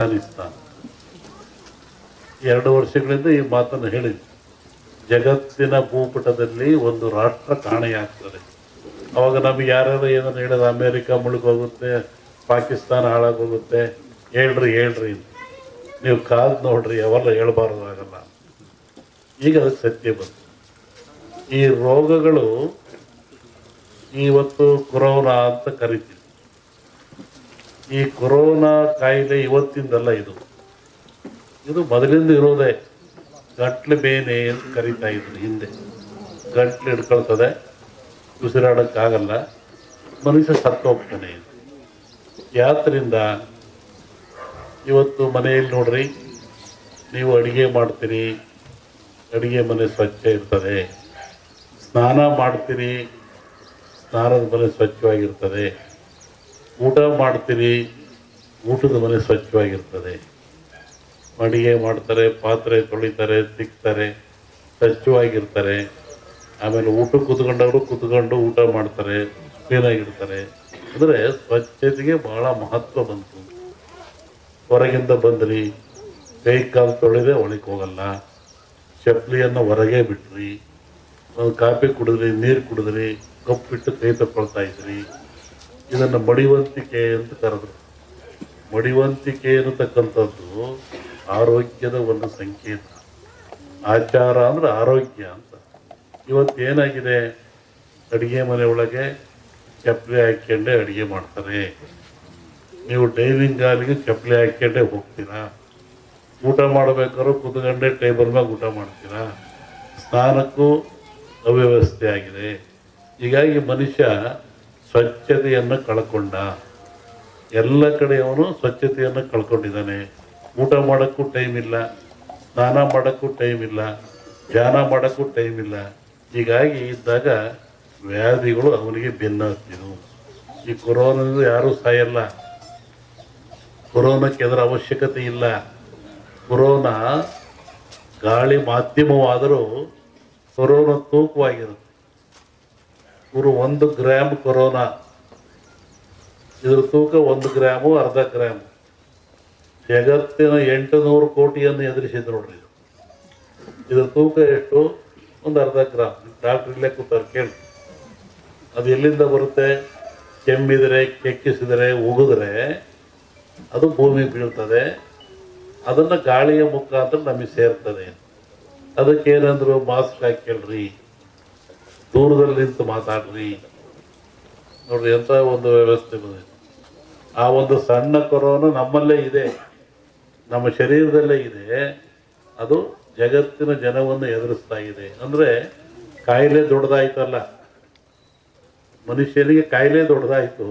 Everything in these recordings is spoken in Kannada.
ಅಫ್ಘಾನಿಸ್ತಾನ 2 ವರ್ಷಗಳಿಂದ ಈ ಮಾತನ್ನು ಹೇಳಿದ್ವಿ. ಜಗತ್ತಿನ ಭೂಪಟದಲ್ಲಿ ಒಂದು ರಾಷ್ಟ್ರ ಕಾಣೆಯಾಗ್ತದೆ. ಅವಾಗ ನಮ್ಗೆ ಯಾರ್ಯಾರು ಏನನ್ನು ಹೇಳಿದ್ರೆ ಅಮೇರಿಕ ಮುಳುಗೋಗುತ್ತೆ, ಪಾಕಿಸ್ತಾನ ಹಾಳಾಗೋಗುತ್ತೆ, ಹೇಳ್ರಿ ನೀವು ಕಾದು ನೋಡ್ರಿ, ಅವೆಲ್ಲ ಹೇಳ್ಬಾರ್ದಾಗಲ್ಲ. ಈಗ ಅದಕ್ಕೆ ಸತ್ಯ ಬಂತು. ಈ ರೋಗಗಳು ಇವತ್ತು ಕೊರೋನಾ ಅಂತ ಕರಿತೀವಿ. ಈ ಕೊರೋನಾ ಕಾಯಿಲೆ ಇವತ್ತಿಂದಲ್ಲ, ಇದು ಮೊದಲಿಂದ ಇರೋದೇ. ಗಂಟ್ಲು ಬೇನೆ ಅಂತ ಕರಿತಾ ಇದ್ರು ಹಿಂದೆ. ಗಂಟ್ಲು ಹಿಡ್ಕೊಳ್ತದೆ, ಉಸಿರಾಡೋಕ್ಕಾಗಲ್ಲ, ಮನುಷ್ಯ ಸತ್ತು ಹೋಗ್ತಾನೆ. ಯಾತ್ರಿಂದ ಇವತ್ತು ಮನೆಯಲ್ಲಿ ನೋಡ್ರಿ, ನೀವು ಅಡುಗೆ ಮಾಡ್ತೀರಿ, ಅಡುಗೆ ಮನೆ ಸ್ವಚ್ಛ ಇರ್ತದೆ. ಸ್ನಾನ ಮಾಡ್ತೀರಿ, ಸ್ನಾನದ ಮನೆ ಸ್ವಚ್ಛವಾಗಿರ್ತದೆ. ಊಟ ಮಾಡ್ತೀರಿ, ಊಟದ ಮನೆ ಸ್ವಚ್ಛವಾಗಿರ್ತದೆ. ಅಡುಗೆ ಮಾಡ್ತಾರೆ, ಪಾತ್ರೆ ತೊಳಿತಾರೆ, ತಿಕ್ತಾರೆ, ಸ್ವಚ್ಛವಾಗಿರ್ತಾರೆ. ಆಮೇಲೆ ಊಟ ಕೂತ್ಕೊಂಡು ಊಟ ಮಾಡ್ತಾರೆ, ಕ್ಲೀನಾಗಿರ್ತಾರೆ. ಅಂದರೆ ಸ್ವಚ್ಛತೆಗೆ ಬಹಳ ಮಹತ್ವ ಬಂತು. ಹೊರಗಿಂದ ಬಂದ್ರಿ, ಕೈ ಕಾಲು ತೊಳೆದೇ ಒಳಗೆ ಹೋಗಲ್ಲ, ಚಪ್ಪಲಿಯನ್ನು ಹೊರಗೆ ಬಿಟ್ರಿ, ಒಂದು ಕಾಫಿ ಕುಡಿದ್ರಿ, ನೀರು ಕುಡಿದ್ರಿ, ಕಪ್ಪಿಟ್ಟು ಕೈ ತಗೊಳ್ತಾ ಇದ್ರಿ. ಇದನ್ನು ಮಡಿವಂತಿಕೆ ಅಂತ ಕರೆದ್ರು. ಮಡಿವಂತಿಕೆ ಅನ್ನತಕ್ಕಂಥದ್ದು ಆರೋಗ್ಯದ ಒಂದು ಸಂಕೇತ. ಆಚಾರ ಅಂದ್ರೆ ಆರೋಗ್ಯ ಅಂತ. ಇವತ್ತೇನಾಗಿದೆ, ಅಡುಗೆ ಮನೆ ಒಳಗೆ ಚಪ್ಪಲಿ ಹಾಕ್ಕೊಂಡೆ ಅಡುಗೆ ಮಾಡ್ತಾರೆ. ನೀವು ಡೈನಿಂಗ್ ಹಾಲಿಗೆ ಚಪ್ಪಲಿ ಹಾಕ್ಕೊಂಡೆ ಹೋಗ್ತೀರಾ. ಊಟ ಮಾಡಬೇಕಾದ್ರೂ ಕೂತ್ಕೊಂಡೆ ಟೇಬಲ್ ಮ್ಯಾಗ ಊಟ ಮಾಡ್ತೀರಾ. ಸ್ನಾನಕ್ಕೂ ಅವ್ಯವಸ್ಥೆ ಆಗಿದೆ. ಹೀಗಾಗಿ ಮನುಷ್ಯ ಸ್ವಚ್ಛತೆಯನ್ನು ಕಳ್ಕೊಂಡ. ಎಲ್ಲ ಕಡೆ ಅವನು ಸ್ವಚ್ಛತೆಯನ್ನು ಕಳ್ಕೊಂಡಿದ್ದಾನೆ. ಊಟ ಮಾಡೋಕ್ಕೂ ಟೈಮ್ ಇಲ್ಲ, ಸ್ನಾನ ಮಾಡೋಕ್ಕೂ ಟೈಮ್ ಇಲ್ಲ, ಧ್ಯಾನ ಮಾಡೋಕ್ಕೂ ಟೈಮ್ ಇಲ್ಲ. ಹೀಗಾಗಿ ಇದ್ದಾಗ ವ್ಯಾಧಿಗಳು ಅವನಿಗೆ ಬೆನ್ನತ್ತಿದ್ವು. ಈ ಕೊರೋನಾದಿಂದ ಯಾರೂ ಸಾಯಲ್ಲ. ಕೊರೋನಾಕ್ಕೆ ಅದರ ಅವಶ್ಯಕತೆ ಇಲ್ಲ. ಕೊರೋನಾ ಗಾಳಿ ಮಾಧ್ಯಮವಾದರೂ ಕೊರೋನಾ ತೂಕವಾಗಿರುತ್ತೆ. ಇವರು 1 ಗ್ರಾಮ್ ಕೊರೋನಾ, ಇದ್ರ ತೂಕ 1 ಗ್ರಾಮು, ಅರ್ಧ ಗ್ರಾಮು. ಜಗತ್ತಿನ 800 ಕೋಟಿಯನ್ನು ಎದುರಿಸಿದ್ರು ನೋಡ್ರಿ. ಇದ್ರ ತೂಕ ಎಷ್ಟು? ಒಂದು ಅರ್ಧ ಗ್ರಾಮ್. ಡಾಕ್ಟ್ರ್ ಇಲ್ಲೇ ಕೂತಾರೆ, ಕೇಳಿ. ಅದು ಎಲ್ಲಿಂದ ಬರುತ್ತೆ? ಕೆಮ್ಮಿದರೆ, ಕೆಕ್ಕಿಸಿದರೆ, ಉಗಿದ್ರೆ ಅದು ಭೂಮಿಗೆ ಬೀಳ್ತದೆ. ಅದನ್ನು ಗಾಳಿಯ ಮುಖಾಂತರ ನಮಗೆ ಸೇರ್ತದೆ. ಅದಕ್ಕೇನಂದ್ರು, ಮಾಸ್ಕ್ ಹಾಕ್ಕೊಳ್ರಿ, ದೂರದಲ್ಲಿ ನಿಂತು ಮಾತಾಡ್ರಿ. ನೋಡ್ರಿ ಎಂಥ ಒಂದು ವ್ಯವಸ್ಥೆ ಬಂದಿದೆ. ಆ ಒಂದು ಸಣ್ಣ ಕೊರೋನಾ ನಮ್ಮಲ್ಲೇ ಇದೆ, ನಮ್ಮ ಶರೀರದಲ್ಲೇ ಇದೆ. ಅದು ಜಗತ್ತಿನ ಜನವನ್ನು ಎದುರಿಸ್ತಾ ಇದೆ. ಅಂದರೆ ಕಾಯಿಲೆ ದೊಡ್ಡದಾಯ್ತಲ್ಲ, ಮನುಷ್ಯನಿಗೆ ಕಾಯಿಲೆ ದೊಡ್ಡದಾಯಿತು.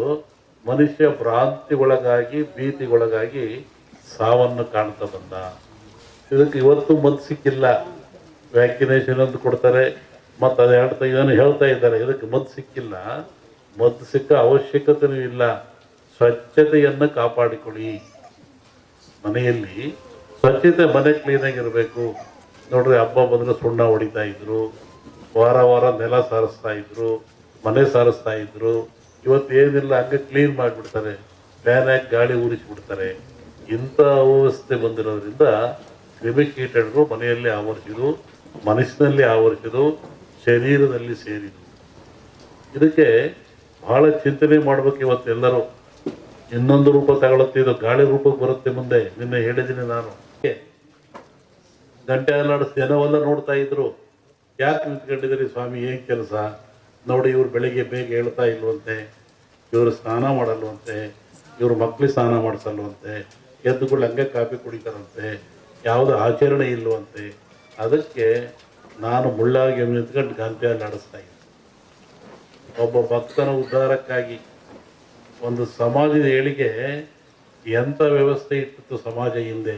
ಮನುಷ್ಯ ಭ್ರಾಂತಿಗೊಳಗಾಗಿ, ಭೀತಿಗೊಳಗಾಗಿ ಸಾವನ್ನು ಕಾಣ್ತಾ ಬಂದ. ಇದಕ್ಕೆ ಇವತ್ತು ಮದ್ದು ಸಿಕ್ಕಿಲ್ಲ. ವ್ಯಾಕ್ಸಿನೇಷನ್ ಅಂತ ಕೊಡ್ತಾರೆ, ಮತ್ತು ಅದು ಇದನ್ನು ಹೇಳ್ತಾ ಇದ್ದಾರೆ, ಇದಕ್ಕೆ ಮದ್ದು ಸಿಕ್ಕಿಲ್ಲ. ಮದ್ದು ಸಿಕ್ಕ ಅವಶ್ಯಕತೆಯೂ ಇಲ್ಲ. ಸ್ವಚ್ಛತೆಯನ್ನು ಕಾಪಾಡಿಕೊಳ್ಳಿ. ಮನೆಯಲ್ಲಿ ಸ್ವಚ್ಛತೆ, ಮನೆ ಕ್ಲೀನಾಗಿರಬೇಕು. ನೋಡ್ರಿ, ಹಬ್ಬ ಬಂದರೆ ಸುಣ್ಣ ಹೊಡಿತಾ ಇದ್ರು, ವಾರ ನೆಲ ಸಾರಿಸ್ತಾ ಇದ್ರು, ಮನೆ ಸಾರಿಸ್ತಾ ಇದ್ರು. ಇವತ್ತು ಏನಿಲ್ಲ, ಹಂಗೆ ಕ್ಲೀನ್ ಮಾಡಿಬಿಡ್ತಾರೆ, ಫ್ಯಾನ್ ಹಾಕಿ ಗಾಳಿ ಉರಿಸಿಬಿಡ್ತಾರೆ. ಇಂಥ ಅವ್ಯವಸ್ಥೆ ಬಂದಿರೋದ್ರಿಂದ ಕ್ರಿಮಿಕೀಟಗಳು ಮನೆಯಲ್ಲಿ ಆವರಿಸಿದು, ಮನಸ್ಸಿನಲ್ಲಿ ಆವರಿಸಿದು, ಶರೀರದಲ್ಲಿ ಸೇರಿದು. ಇದಕ್ಕೆ ಬಹಳ ಚಿಂತನೆ ಮಾಡ್ಬೇಕು ಇವತ್ತೆಲ್ಲರೂ. ಇನ್ನೊಂದು ರೂಪ ತಗೊಳುತ್ತಿದ್ದು, ಗಾಳಿ ರೂಪಕ್ಕೆ ಬರುತ್ತೆ ಮುಂದೆ. ನಿನ್ನೆ ಹೇಳಿದ್ದೀನಿ ನಾನು. ಗಂಟೆ ಅಲ್ಲಾಡಿಸ್ ಜನವೆಲ್ಲ ನೋಡ್ತಾ ಇದ್ರು. ಯಾಕೆ ನಿಂತ್ಕೊಂಡಿದ್ದೀರಿ ಸ್ವಾಮಿ, ಏನು ಕೆಲಸ? ನೋಡಿ, ಇವ್ರು ಬೆಳಿಗ್ಗೆ ಬೇಗ ಹೇಳ್ತಾ ಇಲ್ವಂತೆ, ಇವರು ಸ್ನಾನ ಮಾಡಲ್ವಂತೆ, ಇವ್ರ ಮಕ್ಳಿಗೆ ಸ್ನಾನ ಮಾಡಿಸಲ್ವಂತೆ, ಎದ್ದುಗಳು ಹಂಗೆ ಕಾಫಿ ಕುಡಿತಾರಂತೆ, ಯಾವುದೋ ಆಚರಣೆ ಇಲ್ವಂತೆ. ಅದಕ್ಕೆ ನಾನು ಮುಳ್ಳಾಗಿ ನಿಂತ್ಕೊಂಡು ಗಂಟೆ ಅಲ್ಲಾಡಿಸ್ತಾ ಇದ್ದೆ. ಒಬ್ಬ ಭಕ್ತನ ಉದ್ಧಾರಕ್ಕಾಗಿ, ಒಂದು ಸಮಾಜದ ಏಳಿಗೆ ಎಂಥ ವ್ಯವಸ್ಥೆ ಇಟ್ಟಿತ್ತು ಸಮಾಜ ಹಿಂದೆ.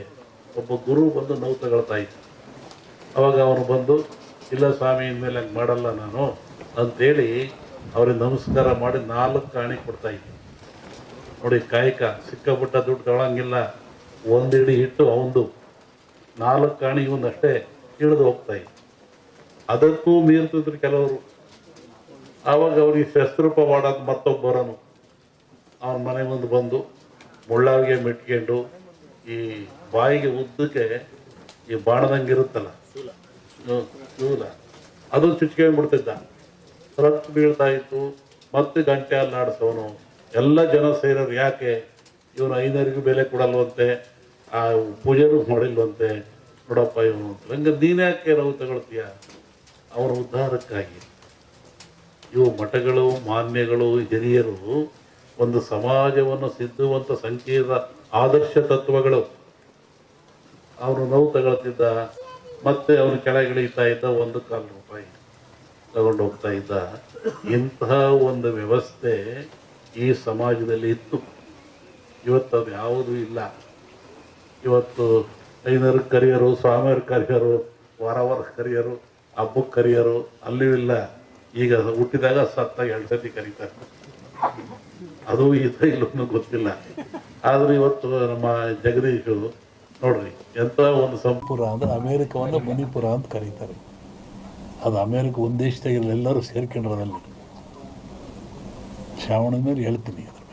ಒಬ್ಬ ಗುರು ಬಂದು ನೋವು ತಗೊಳ್ತಾ ಇದ್ದ. ಅವಾಗ ಅವನು ಬಂದು, ಇಲ್ಲ ಸ್ವಾಮಿ, ಇನ್ಮೇಲೆ ಹಂಗೆ ಮಾಡಲ್ಲ ನಾನು ಅಂಥೇಳಿ ಅವ್ರಿಗೆ ನಮಸ್ಕಾರ ಮಾಡಿ 4 ಕಾಣಿ ಕೊಡ್ತಾ ಇದ್ದ. ನೋಡಿ, ಕಾಯಕ ಸಿಕ್ಕಾಪಟ್ಟ ದುಡ್ಡು ತಗೊಳಂಗಿಲ್ಲ. 1 ಹಿಡಿ ಹಿಟ್ಟು ಅವಂದು, 4 ಕಾಣಿ ಇವನ್ನಷ್ಟೇ ಇಳಿದು ಹೋಗ್ತಾ ಇದ್ದ. ಅದಕ್ಕೂ ಮೀರ್ತಿದ್ರು ಕೆಲವರು. ಆವಾಗ ಅವ್ರಿಗೆ ಶಸ್ತ್ರೂಪ ಮಾಡೋದು ಮತ್ತೊಬ್ಬರನು ಅವನ ಮನೆ ಮುಂದೆ ಬಂದು ಮುಳ್ಳಾವಿಗೆ ಮೆಟ್ಕೊಂಡು ಈ ಬಾಯಿಗೆ ಉದ್ದಕ್ಕೆ ಈ ಬಾಣದಂಗೆ ಇರುತ್ತಲ್ಲ ಶೂಲ ಅದು ಚುಚ್ಕೊಂಡ್ಬಿಡ್ತಿದ್ದ, ರಕ್ತ ಬೀಳ್ತಾ ಇತ್ತು. ಮತ್ತೆ ಗಂಟೆ ಅಲ್ಲಾಡಿಸೋನು. ಎಲ್ಲ ಜನ ಸೇರೋರು ಯಾಕೆ ಇವನು ಐನರಿಗೂ ಬೆಲೆ ಕೊಡಲ್ವಂತೆ, ಆ ಪೂಜೆನೂ ಮಾಡಿಲ್ವಂತೆ, ನೋಡಪ್ಪ ಇವನು ಹಂಗೆ ನೀನ್ಯಾಕೆ ನಾವು ತಗೊಳ್ತೀಯ? ಅವರ ಉದ್ಧಾರಕ್ಕಾಗಿ ಇವು ಮಠಗಳು, ಮಾನ್ಯಗಳು, ಹಿರಿಯರು ಒಂದು ಸಮಾಜವನ್ನು ಸಿದ್ಧುವಂಥ ಸಂಕೀರ್ಣ ಆದರ್ಶ ತತ್ವಗಳು. ಅವನು ನೋವು ತಗೊಳ್ತಿದ್ದ, ಮತ್ತೆ ಅವನು ಕೆಳಗಿಳಿತಾ ಇದ್ದ, 1 ರೂಪಾಯಿ ತಗೊಂಡು ಹೋಗ್ತಾ ಇದ್ದ. ಇಂತಹ ಒಂದು ವ್ಯವಸ್ಥೆ ಈ ಸಮಾಜದಲ್ಲಿ ಇತ್ತು. ಇವತ್ತು ಅದು ಯಾವುದೂ ಇಲ್ಲ. ಇವತ್ತು ಐನರಿಗೆ ಕರಿಯರು, ಸ್ವಾಮಿಯವ್ರಿಗೆ ಕರಿಯರು, ವಾರ ಕರಿಯರು, ಹಬ್ಬಕ್ಕೆ ಕರಿಯರು, ಅಲ್ಲಿಯೂ ಇಲ್ಲ. ಈಗ ಹುಟ್ಟಿದಾಗ ಸತ್ತಾಗ 2 ಸತಿ ಕರೀತಾರೆ. ಅದು ಇದೆ ಇಲ್ಲೂ ಗೊತ್ತಿಲ್ಲ. ಆದ್ರೆ ಇವತ್ತು ನಮ್ಮ ಜಗದೀಶು ನೋಡ್ರಿ ಎಂಥ ಒಂದು ಸಂಪೂರ ಅಂದ್ರೆ ಅಮೇರಿಕವನ್ನು ಮಣಿಪುರ ಅಂತ ಕರೀತಾರೆ. ಅದು ಅಮೇರಿಕ ಒಂದು ದೇಶದಾಗ ಎಲ್ಲರೂ ಸೇರ್ಕೊಂಡ್ರದಲ್ಲಿ. ಶ್ರಾವಣ ಮೇಲೆ ಹೇಳ್ತೀನಿ ಅದ್ರ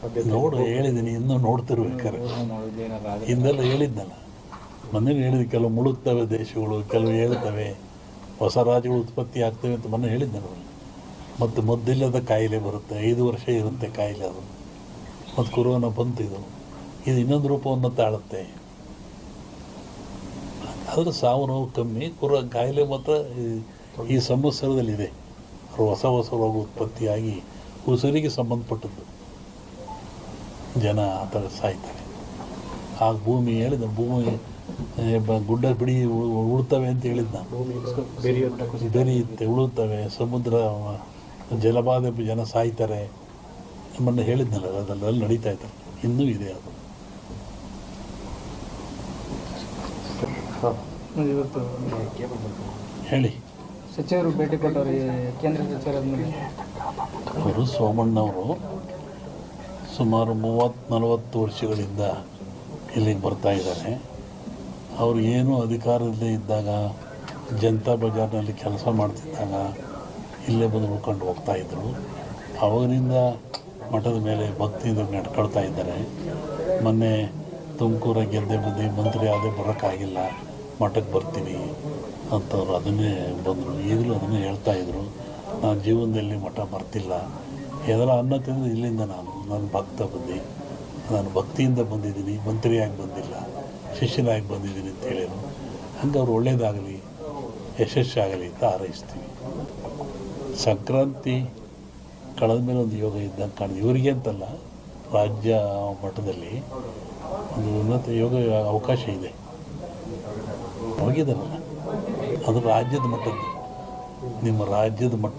ಬಗ್ಗೆ. ನೋಡು ಹೇಳಿದ್ದೀನಿ, ಇನ್ನೂ ನೋಡ್ತಿರ್ಬೇಕಾರೆ. ಹಿಂದೆಲ್ಲ ಹೇಳಿದ್ನಲ್ಲ, ಮೊನ್ನೆ ಹೇಳಿದ ಕೆಲವು ಮುಳುಗ್ತವೆ ದೇಶಗಳು, ಕೆಲವು ಹೇಳ್ತವೆ, ಹೊಸ ರಾಜ್ಯಗಳು ಉತ್ಪತ್ತಿ ಆಗ್ತವೆ ಅಂತ ಮೊನ್ನೆ ಹೇಳಿದ್ನಲ್ಲ. ಮತ್ತು ಮದ್ದಿಲ್ಲದ ಕಾಯಿಲೆ ಬರುತ್ತೆ, 5 ವರ್ಷ ಇರುತ್ತೆ ಕಾಯಿಲೆ. ಅದು ಮತ್ತು ಕೊರೋನಾ ಬಂತು. ಇದು ಇನ್ನೊಂದು ರೂಪವನ್ನು ತಾಳುತ್ತೆ. ಆದರೆ ಸಾವು ನೋವು ಕಮ್ಮಿ, ಕಾಯಿಲೆ ಮಾತ್ರ ಈ ಸಂವತ್ಸರದಲ್ಲಿದೆ. ಹೊಸ ರೋಗ ಉತ್ಪತ್ತಿಯಾಗಿ ಉಸಿರಿಗೆ ಸಂಬಂಧಪಟ್ಟದ್ದು ಜನ ಆ ಥರ ಸಾಯ್ತಾರೆ. ಆ ಭೂಮಿ ಹೇಳಿದ, ಭೂಮಿ ಗುಡ್ಡ ಬಿಡಿ ಉಳ್ತವೆ ಅಂತ ಹೇಳಿದ್ದ ನಾನು. ಬೆರೆಯುತ್ತೆ, ಉಳುತ್ತವೆ, ಸಮುದ್ರ ಜಲಬಾಧೆ ಜನ ಸಾಯ್ತಾರೆ ನಮ್ಮನ್ನು ಹೇಳಿದ್ನಲ್ಲ. ಅದೆಲ್ಲ ನಡೀತಾ ಇದ್ದಾರೆ, ಇನ್ನೂ ಇದೆ ಅದು. ಹೇಳಿ. ಸಚಿವರು ಭೇಟಿ ಕೊಟ್ಟವರು ಕೇಂದ್ರ ಸಚಿವರಾದ್ಮೇಲೆ ಅವರು ಸೋಮಣ್ಣವರು ಸುಮಾರು 30-40 ವರ್ಷಗಳಿಂದ ಇಲ್ಲಿಗೆ ಬರ್ತಾ ಇದ್ದಾರೆ. ಅವರು ಏನೂ ಅಧಿಕಾರದಲ್ಲೇ ಇದ್ದಾಗ, ಜನತಾ ಬಜಾರ್ನಲ್ಲಿ ಕೆಲಸ ಮಾಡ್ತಿದ್ದಾಗ ಇಲ್ಲೇ ಬಂದು ಉಳ್ಕೊಂಡು ಹೋಗ್ತಾಯಿದ್ರು. ಅವಾಗಿನಿಂದ ಮಠದ ಮೇಲೆ ಭಕ್ತಿಯಿಂದ ನಡ್ಕೊಳ್ತಾ ಇದ್ದಾರೆ. ಮೊನ್ನೆ ತುಮಕೂರ ಗೆದ್ದೆ ಬಂದು ಮಂತ್ರಿ ಆದೇ ಬರೋಕ್ಕಾಗಿಲ್ಲ, ಮಠಕ್ಕೆ ಬರ್ತೀನಿ ಅಂತವ್ರು ಅದನ್ನೇ ಬಂದರು. ಈಗಲೂ ಅದನ್ನೇ ಹೇಳ್ತಾಯಿದ್ರು, ನಾನು ಜೀವನದಲ್ಲಿ ಮಠ ಬರ್ತಿಲ್ಲ, ಎದರ ಅನ್ನ ತಿಂದು ಇಲ್ಲಿಂದ ನಾನು ಭಕ್ತ ಬಂದು, ನಾನು ಭಕ್ತಿಯಿಂದ ಬಂದಿದ್ದೀನಿ, ಮಂತ್ರಿಯಾಗಿ ಬಂದಿಲ್ಲ, ಶಿಷ್ಯನಾಗಿ ಬಂದಿದ್ದೀನಿ ಅಂತ ಹೇಳಿದರು. ಹಂಗೆ ಅವ್ರು ಒಳ್ಳೆಯದಾಗಲಿ, ಯಶಸ್ಸಾಗಲಿ ಅಂತ ಹಾರೈಸ್ತೀವಿ. ಸಂಕ್ರಾಂತಿ ಕಳೆದ ಮೇಲೆ ಒಂದು ಯೋಗ ಇದ್ದಂಗೆ ಕಾಣಿದೆ. ಇವರಿಗೆ ಅಂತಲ್ಲ, ರಾಜ್ಯ ಮಟ್ಟದಲ್ಲಿ ಒಂದು ಉನ್ನತ ಯೋಗ ಅವಕಾಶ ಇದೆ. ಹೋಗಿದ್ದಾರಲ್ಲ, ಅದು ರಾಜ್ಯದ ಮಟ್ಟದ್ದು. ನಿಮ್ಮ ರಾಜ್ಯದ ಮಟ್ಟ